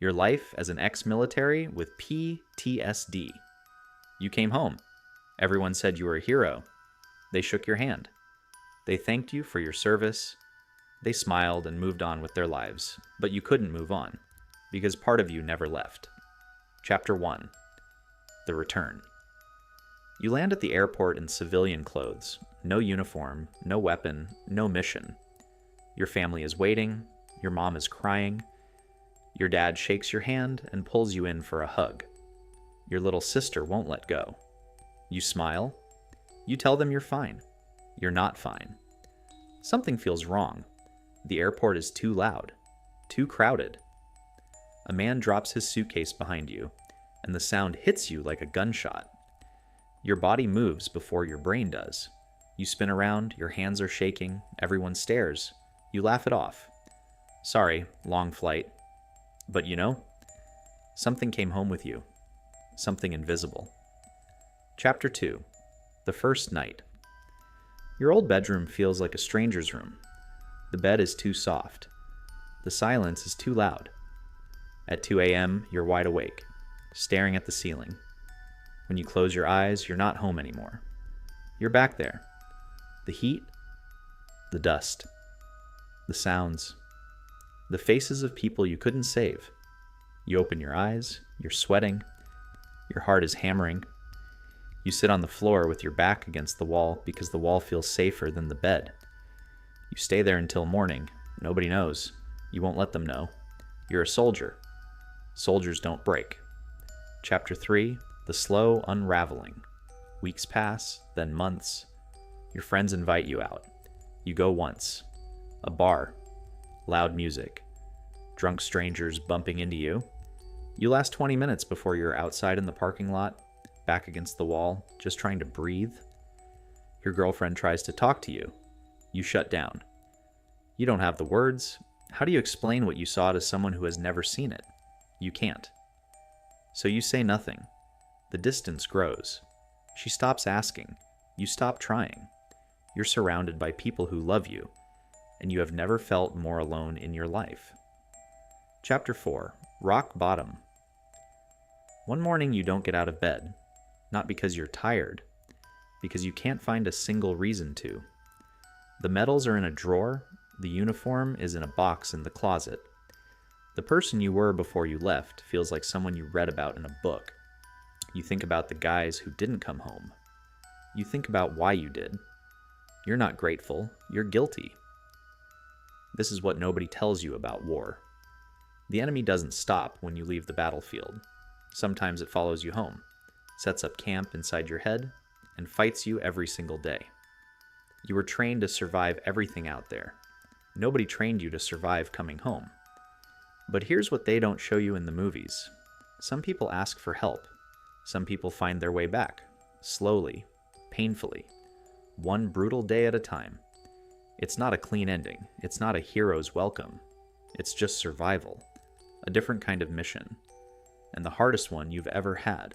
Your life as an ex-military with PTSD. You came home. Everyone said you were a hero. They shook your hand. They thanked you for your service. They smiled and moved on with their lives, but you couldn't move on, because part of you never left. Chapter 1. The Return. You land at the airport in civilian clothes, no uniform, no weapon, no mission. Your family is waiting, your mom is crying, your dad shakes your hand and pulls you in for a hug. Your little sister won't let go. You smile. You tell them you're fine. You're not fine. Something feels wrong. The airport is too loud, too crowded. A man drops his suitcase behind you, and the sound hits you like a gunshot. Your body moves before your brain does. You spin around, your hands are shaking, everyone stares. You laugh it off. Sorry, long flight. But you know, something came home with you. Something invisible. Chapter 2. The First Night. Your old bedroom feels like a stranger's room. The bed is too soft. The silence is too loud. At 2 a.m., you're wide awake, staring at the ceiling. When you close your eyes, you're not home anymore. You're back there. The heat, the dust, the sounds, the faces of people you couldn't save. You open your eyes, you're sweating, your heart is hammering. You sit on the floor with your back against the wall because the wall feels safer than the bed. You stay there until morning. Nobody knows. You won't let them know. You're a soldier. Soldiers don't break. Chapter 3. The Slow Unraveling. Weeks pass, then months. Your friends invite you out. You go once. A bar. Loud music. Drunk strangers bumping into you. You last 20 minutes before you're outside in the parking lot, back against the wall, just trying to breathe. Your girlfriend tries to talk to you. You shut down. You don't have the words. How do you explain what you saw to someone who has never seen it? You can't. So you say nothing. The distance grows. She stops asking. You stop trying. You're surrounded by people who love you, and you have never felt more alone in your life. Chapter 4. Rock Bottom. One morning you don't get out of bed, not because you're tired, because you can't find a single reason to. The medals are in a drawer, the uniform is in a box in the closet. The person you were before you left feels like someone you read about in a book. You think about the guys who didn't come home. You think about why you did. You're not grateful, you're guilty. This is what nobody tells you about war. The enemy doesn't stop when you leave the battlefield. Sometimes it follows you home, sets up camp inside your head, and fights you every single day. You were trained to survive everything out there. Nobody trained you to survive coming home. But here's what they don't show you in the movies. Some people ask for help. Some people find their way back, slowly, painfully, one brutal day at a time. It's not a clean ending. It's not a hero's welcome. It's just survival, a different kind of mission, and the hardest one you've ever had.